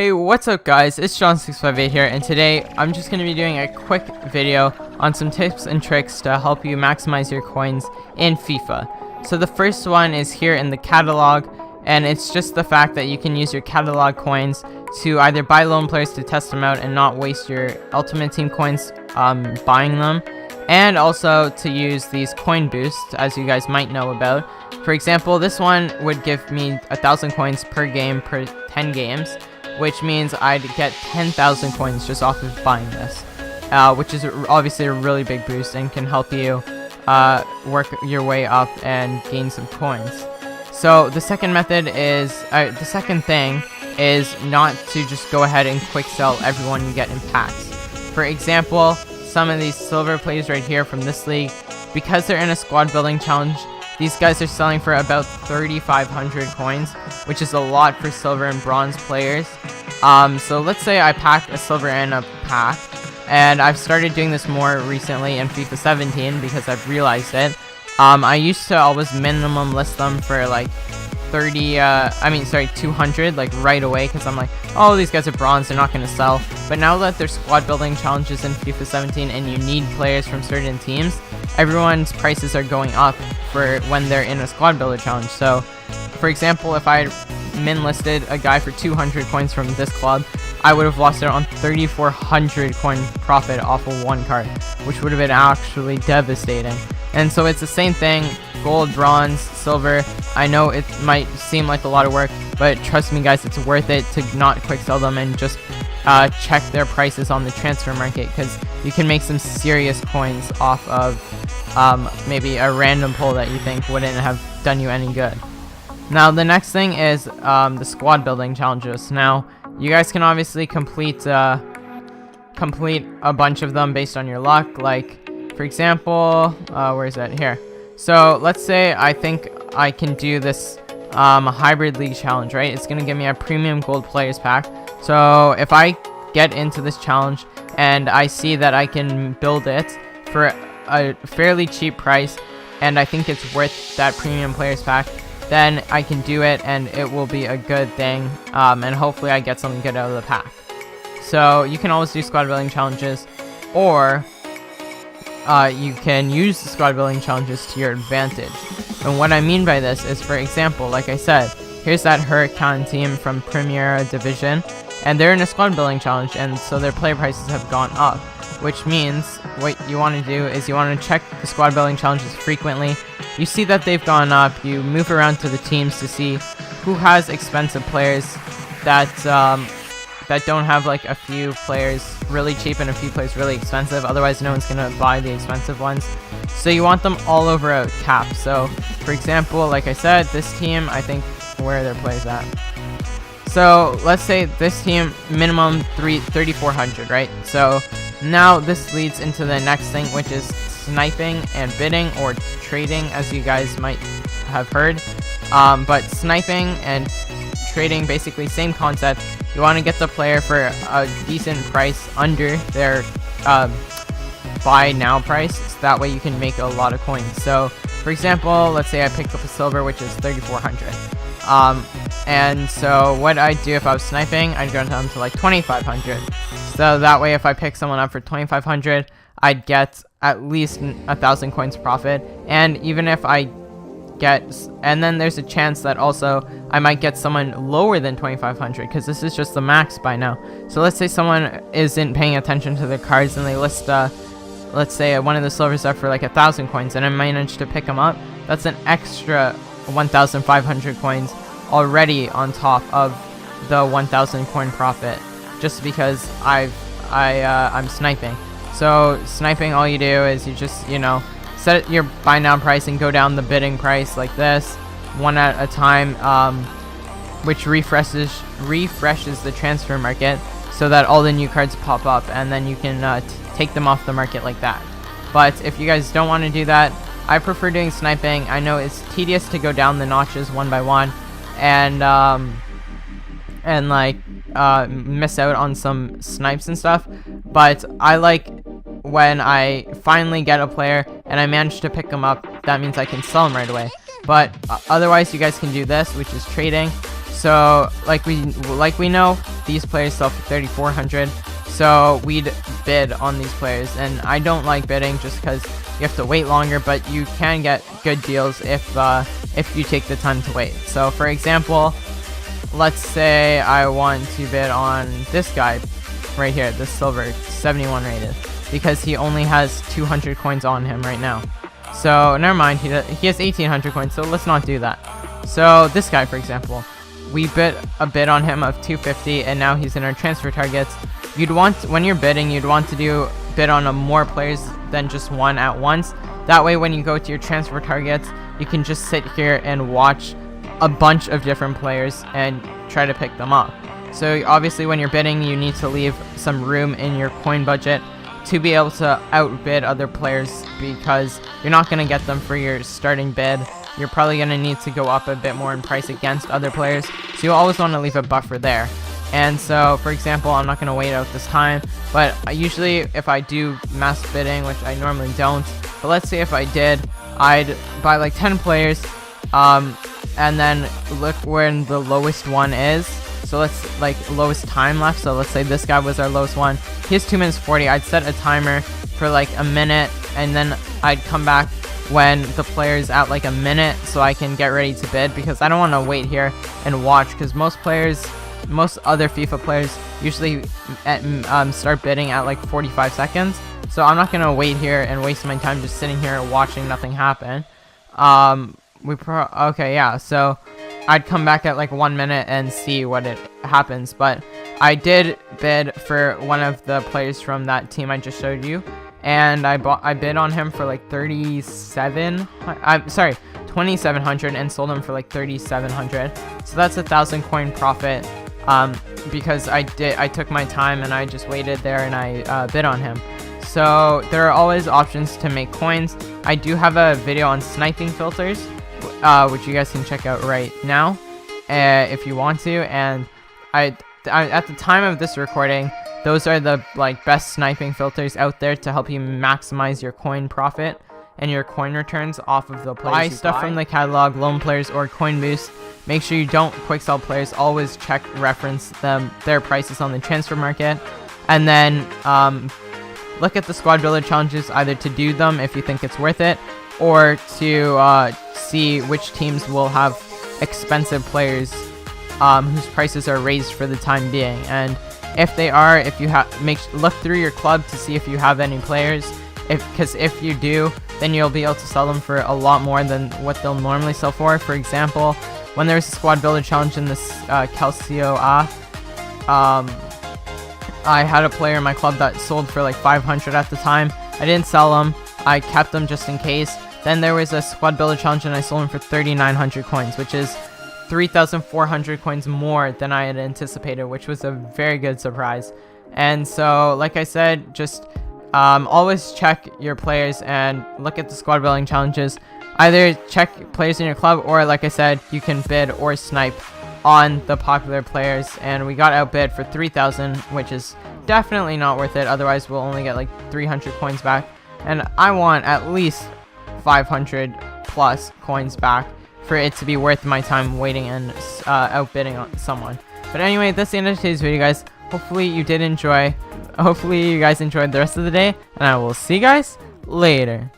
Hey, what's up guys, it's John658 here, and today I'm just going to be doing a quick video on some tips and tricks to help you maximize your coins in FIFA. So the first one is here in the catalog, and it's just the fact that you can use your catalog coins to either buy loan players to test them out and not waste your Ultimate Team coins buying them, and also to use these coin boosts, as you guys might know about. For example, this one would give me 1,000 coins per game per 10 games, which means I'd get 10,000 coins just off of buying this, which is obviously a really big boost and can help you work your way up and gain some coins. So the second method is, the second thing is not to just go ahead and quick sell everyone you get in packs. For example, some of these silver players right here from this league, because they're in a squad building challenge, these guys are selling for about 3,500 coins, which is a lot for silver and bronze players. So let's say I pack a silver in a pack, and I've started doing this more recently in FIFA 17 because I've realized it. I used to always minimum list them for like 200 like right away, because I'm like, oh, these guys are bronze, they're not going to sell. But now that there's squad building challenges in FIFA 17 and you need players from certain teams, everyone's prices are going up for when they're in a squad builder challenge. So for example, if I min listed a guy for 200 coins from this club, I would have lost out on 3,400 coin profit off of one card, which would have been actually devastating. And so it's the same thing, gold, bronze, silver. I know it might seem like a lot of work, but trust me guys, it's worth it to not quick sell them and just check their prices on the transfer market, because you can make some serious coins off of maybe a random pull that you think wouldn't have done you any good. Now the next thing is the squad building challenges. Now you guys can obviously complete a bunch of them based on your luck. Like for example, where is that? Here. So let's say I think I can do this hybrid league challenge, right? It's gonna give me a premium gold players pack. So if I get into this challenge and I see that I can build it for a fairly cheap price, and I think it's worth that premium players pack, then I can do it and it will be a good thing, and hopefully I get something good out of the pack. So you can always do squad building challenges, or you can use the squad building challenges to your advantage. And what I mean by this is, for example, like I said, here's that Hurricane team from Premier Division, and they're in a squad building challenge, and so their player prices have gone up, which means what you want to do is you want to check the squad building challenges frequently. You see that they've gone up, you move around to the teams to see who has expensive players that don't have like a few players really cheap and a few players really expensive, otherwise no one's gonna buy the expensive ones. So you want them all over a cap. So for example, like I said, this team, I think, where are their players at? So let's say this team minimum 3,400, right? So now this leads into the next thing, which is sniping and bidding, or trading, as you guys might have heard. But sniping and trading, basically same concept. You want to get the player for a decent price under their buy now price, so that way you can make a lot of coins. So for example, let's say I picked up a silver, which is 3,400. And so what I'd do if I was sniping, I'd go down to like 2,500. So that way if I pick someone up for 2,500, I'd get at least 1,000 coins profit. And even if I and then there's a chance that also I might get someone lower than 2,500, because this is just the max by now. So let's say someone isn't paying attention to the cards and they list let's say one of the silvers up for like 1,000 coins, and I managed to pick them up. That's an extra 1,500 coins already on top of the 1,000 coin profit, just because I'm sniping. So sniping, all you do is you just, you know, set your buy now price and go down the bidding price like this, one at a time, which refreshes the transfer market so that all the new cards pop up, and then you can take them off the market like that. But if you guys don't want to do that, I prefer doing sniping. I know it's tedious to go down the notches one by one and miss out on some snipes and stuff, but I like when I finally get a player and I manage to pick them up, that means I can sell them right away. But otherwise you guys can do this, which is trading. So like we know, these players sell for 3,400. So we'd bid on these players, and I don't like bidding just because you have to wait longer, but you can get good deals if you take the time to wait. So for example, let's say I want to bid on this guy right here, this silver 71 rated, because he only has 200 coins on him right now. So never mind, he has 1,800 coins, so let's not do that. So this guy, for example, we bid a bid on him of 250, and now he's in our transfer targets. When you're bidding, you'd want to bid on more players than just one at once. That way, when you go to your transfer targets, you can just sit here and watch a bunch of different players and try to pick them up. So obviously, when you're bidding, you need to leave some room in your coin budget to be able to outbid other players, because you're not going to get them for your starting bid. You're probably going to need to go up a bit more in price against other players, so you always want to leave a buffer there. And so, for example, I'm not going to wait out this time, but usually if I do mass bidding, which I normally don't, but let's say if I did, I'd buy like 10 players, and then look where the lowest one is. So let's, like, lowest time left, so let's say this guy was our lowest one. He has 2 minutes 40. I'd set a timer for like a minute, and then I'd come back when the player's at like a minute so I can get ready to bid, because I don't want to wait here and watch, because most other FIFA players usually start bidding at like 45 seconds. So I'm not going to wait here and waste my time just sitting here watching nothing happen. Okay, yeah, so I'd come back at like 1 minute and see what it happens. But I did bid for one of the players from that team I just showed you, and I bid on him for like 2,700 and sold him for like 3,700. So that's 1,000 coin profit, because I took my time and I just waited there and I bid on him. So there are always options to make coins. I do have a video on sniping filters, which you guys can check out right now if you want to. And I at the time of this recording, those are the best sniping filters out there to help you maximize your coin profit and your coin returns off of the players. Buy stuff from the catalog, loan players, or coin boost. Make sure you don't quick sell players. Always reference their prices on the transfer market, and then look at the squad builder challenges, either to do them if you think it's worth it, or to see which teams will have expensive players whose prices are raised for the time being. And if they are, if you look through your club to see if you have any players, because if you do, then you'll be able to sell them for a lot more than what they'll normally sell for. For example, when there was a squad builder challenge in this Calcio I had a player in my club that sold for like 500 at the time. I didn't sell them, I kept them just in case. Then there was a squad builder challenge and I sold them for 3,900 coins, which is 3,400 coins more than I had anticipated, which was a very good surprise. And so, like I said, just always check your players and look at the squad building challenges. Either check players in your club, or like I said, you can bid or snipe on the popular players. And we got outbid for 3,000, which is definitely not worth it. Otherwise, we'll only get like 300 coins back. And I want at least 500 plus coins back for it to be worth my time waiting and outbidding on someone. But anyway, that's the end of today's video, guys. Hopefully you did enjoy. Hopefully you guys enjoyed the rest of the day, and I will see you guys later.